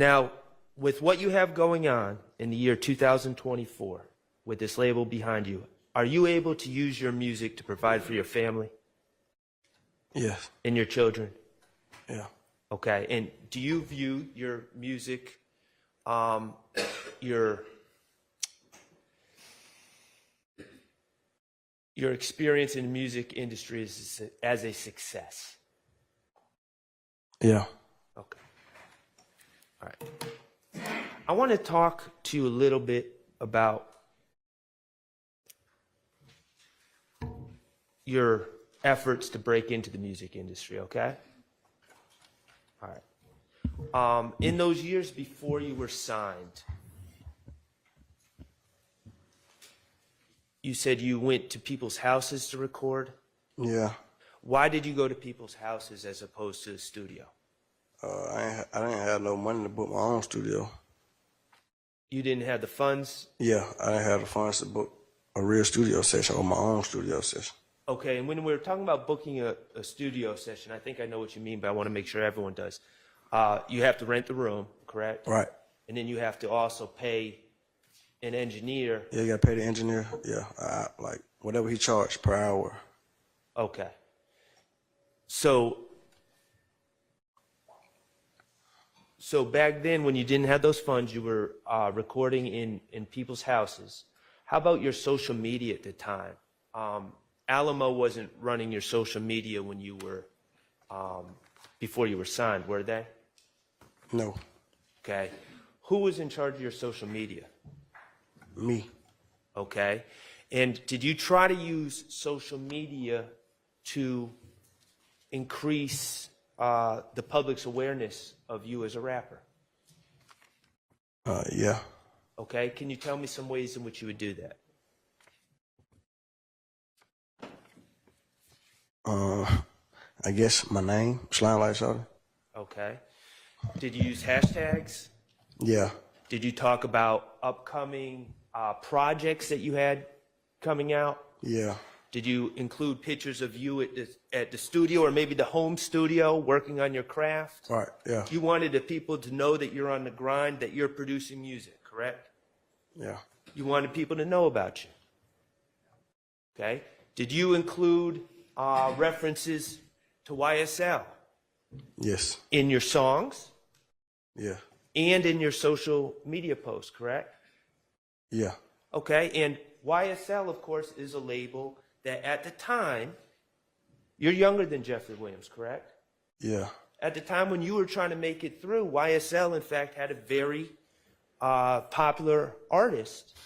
Now, with what you have going on in the year 2024, with this label behind you, are you able to use your music to provide for your family? Yes. And your children? Yeah. Okay. And do you view your music, your experience in the music industry as a success? Yeah. Okay. All right. I want to talk to you a little bit about your efforts to break into the music industry, okay? All right. In those years before you were signed, you said you went to people's houses to record? Yeah. Why did you go to people's houses as opposed to the studio? I didn't have no money to book my own studio. You didn't have the funds? Yeah, I didn't have the funds to book a real studio session or my own studio session. Okay, and when we're talking about booking a studio session, I think I know what you mean, but I want to make sure everyone does. You have to rent the room, correct? Right. And then you have to also pay an engineer. Yeah, you got to pay the engineer. Yeah, like whatever he charged per hour. Okay. So back then, when you didn't have those funds, you were recording in people's houses. How about your social media at the time? Alamo wasn't running your social media when you were, before you were signed, were they? No. Okay. Who was in charge of your social media? Me. Okay. And did you try to use social media to increase the public's awareness of you as a rapper? Yeah. Okay. Can you tell me some ways in which you would do that? I guess my name, SlimeLife Shawty. Okay. Did you use hashtags? Yeah. Did you talk about upcoming projects that you had coming out? Yeah. Did you include pictures of you at the studio or maybe the home studio working on your craft? Right, yeah. You wanted the people to know that you're on the grind, that you're producing music, correct? Yeah. You wanted people to know about you. Okay. Did you include references to YSL? Yes. In your songs? Yeah. And in your social media posts, correct? Yeah. Okay, and YSL, of course, is a label that at the time, you're younger than Jeffrey Williams, correct? Yeah. At the time when you were trying to make it through, YSL, in fact, had a very popular artist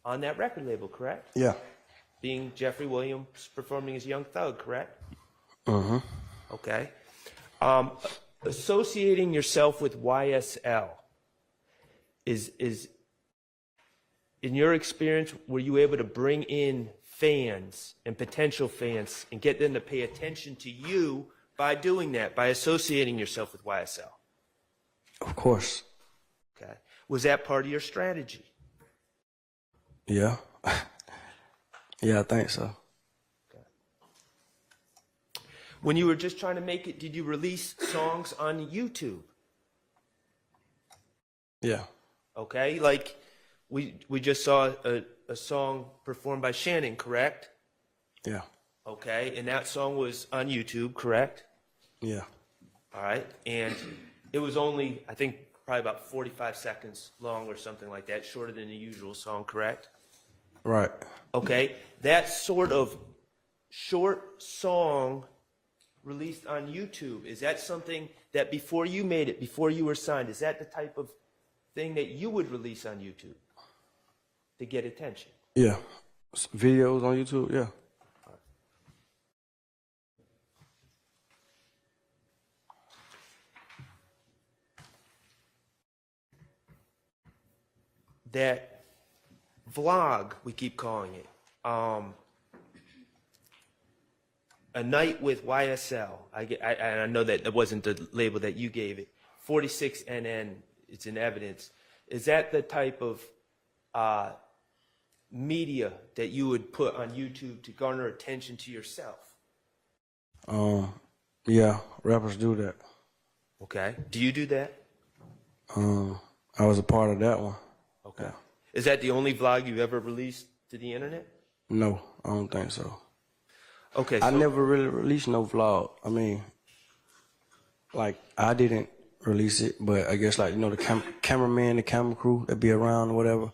on that record label, correct? Yeah. Being Jeffrey Williams performing as Young Thug, correct? Mm-hmm. Okay. Associating yourself with YSL is in your experience, were you able to bring in fans and potential fans and get them to pay attention to you by doing that, by associating yourself with YSL? Of course. Okay. Was that part of your strategy? Yeah. Yeah, I think so. Okay. When you were just trying to make it, did you release songs on YouTube? Yeah. Okay, like we just saw a song performed by Shannon, correct? Yeah. Okay, and that song was on YouTube, correct? Yeah. All right, and it was only, I think, probably about 45 seconds long or something like that, shorter than the usual song, correct? Right. Okay, that sort of short song released on YouTube, is that something that before you made it, before you were signed, is that the type of thing that you would release on YouTube to get attention? Yeah. Videos on YouTube, yeah. That vlog, we keep calling it, A Night with YSL. I know that wasn't the label that you gave it. 46NN, it's in evidence. Is that the type of media that you would put on YouTube to garner attention to yourself? Yeah, rappers do that. Okay. Do you do that? I was a part of that one. Okay. Is that the only vlog you ever released to the internet? No, I don't think so. Okay. I So, never really released no vlog. I mean, like, I didn't release it, but I guess, like, you know, the cameraman, the camera crew that be around or whatever,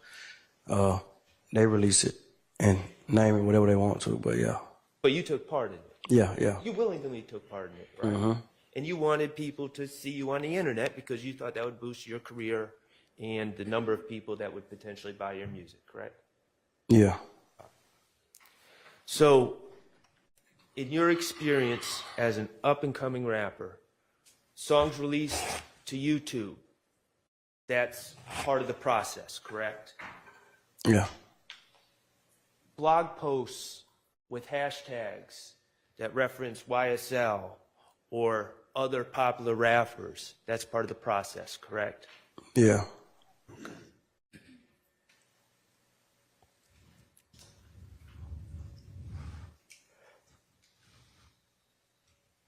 they release it and name it whatever they want to, but yeah. but you took part in it. Yeah. You willingly took part in it, right? Mm-hmm. And you wanted people to see you on the internet because you thought that would boost your career and the number of people that would potentially buy your music, correct? Yeah. So, in your experience as an up-and-coming rapper, songs released to YouTube, that's part of the process, correct? Yeah. Blog posts with hashtags that reference YSL or other popular rappers, that's part of the process, correct? Yeah.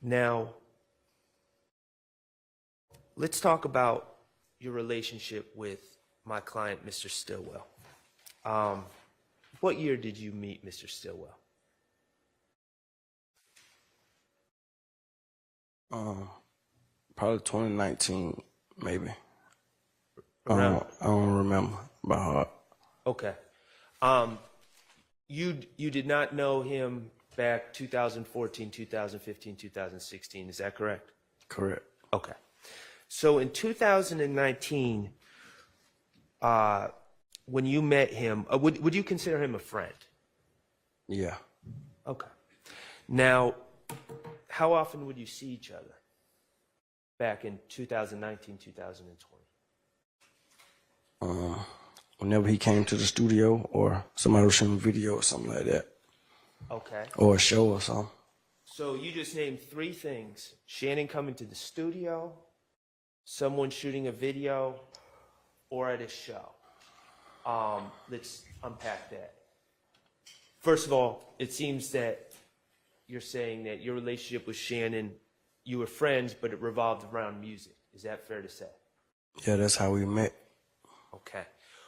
Now, let's talk about your relationship with my client, Mr. Stillwell. What year did you meet Mr. Stillwell? Probably 2019, maybe. Around. I don't remember by heart. Okay. You did not know him back 2014, 2015, 2016. Is that correct? Correct. Okay. So in 2019, when you met him, would you consider him a friend? Yeah. Okay. Now, how often would you see each other back in 2019, 2020? Whenever he came to the studio or somebody was shooting a video or something like that. Okay. Or a show or something. So you just named three things: Shannon coming to the studio, someone shooting a video, or at a show. Let's unpack that. First of all, it seems that you're saying that your relationship with Shannon, you were friends, but it revolved around music. Is that fair to say? Yeah, that's how we met. Okay.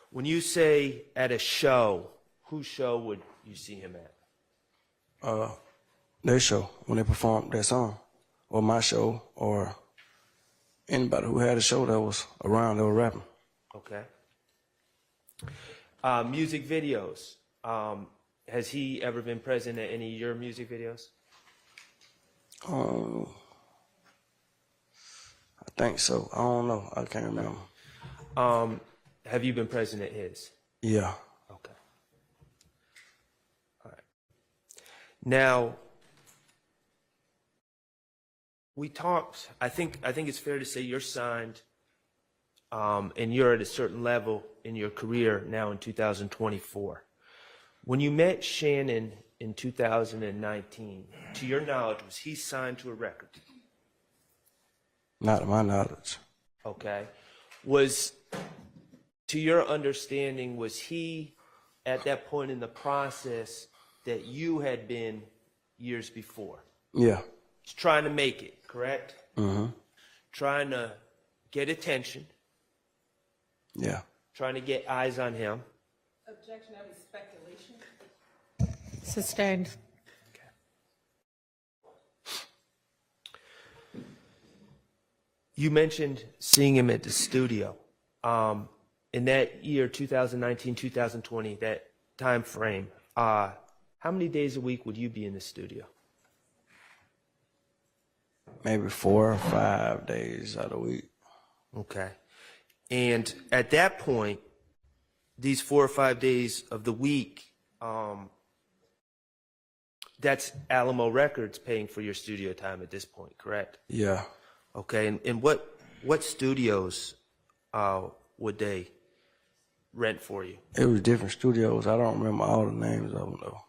When you say at a show, whose show would you see him at? Their show, when they performed their song. Or my show, or anybody who had a show that was around, they were rapping. Okay. Music videos. Has he ever been present at any of your music videos? I think so. I don't know. I can't remember. Have you been present at his? Yeah. Okay. All right. Now, we talked, I think it's fair to say you're signed, and you're at a certain level in your career now in 2024. When you met Shannon in 2019, to your knowledge, was he signed to a record? Not to my knowledge. Okay. To your understanding, was he at that point in the process that you had been years before? Yeah. He's trying to make it, correct? Mm-hmm. Trying to get attention. Yeah. Trying to get eyes on him. Objection, that was speculation. Sustained. You mentioned seeing him at the studio. In that year, 2019, 2020, that time frame, how many days a week would you be in the studio? Maybe 4 or 5 days out of the week. Okay. And at that point, these 4 or 5 days of the week, that's Alamo Records paying for your studio time at this point, correct? Yeah. Okay. And what studios would they rent for you? It was different studios. I don't remember all the names of them, though.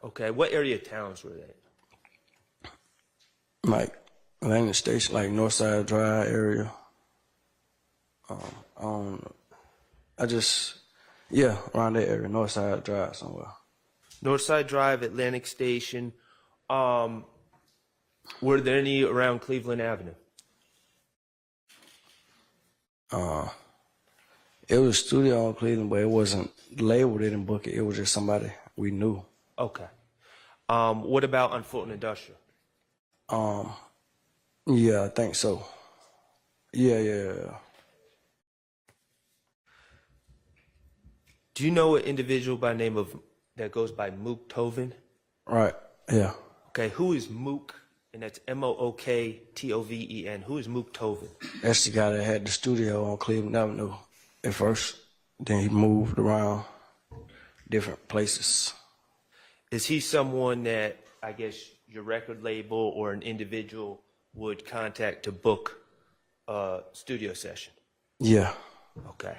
Okay. What area of towns were they? Like, Atlantic Station, like Northside Drive area. I don't know. Around that area, Northside Drive somewhere. Northside Drive, Atlantic Station. Were there any around Cleveland Avenue? It was a studio in Cleveland, but it wasn't labeled. They didn't book it. It was just somebody we knew. Okay. What about Unfolding Industrial? Yeah, I think so. Yeah. Do you know an individual by name of that goes by Mook Toven? Right. Yeah. Okay, who is Mook? And that's Mooktoven. Who is Mook Toven? That's the guy that had the studio on Cleveland Avenue at first. Then he moved around different places. Is he someone that I guess your record label or an individual would contact to book a studio session? Yeah. Okay.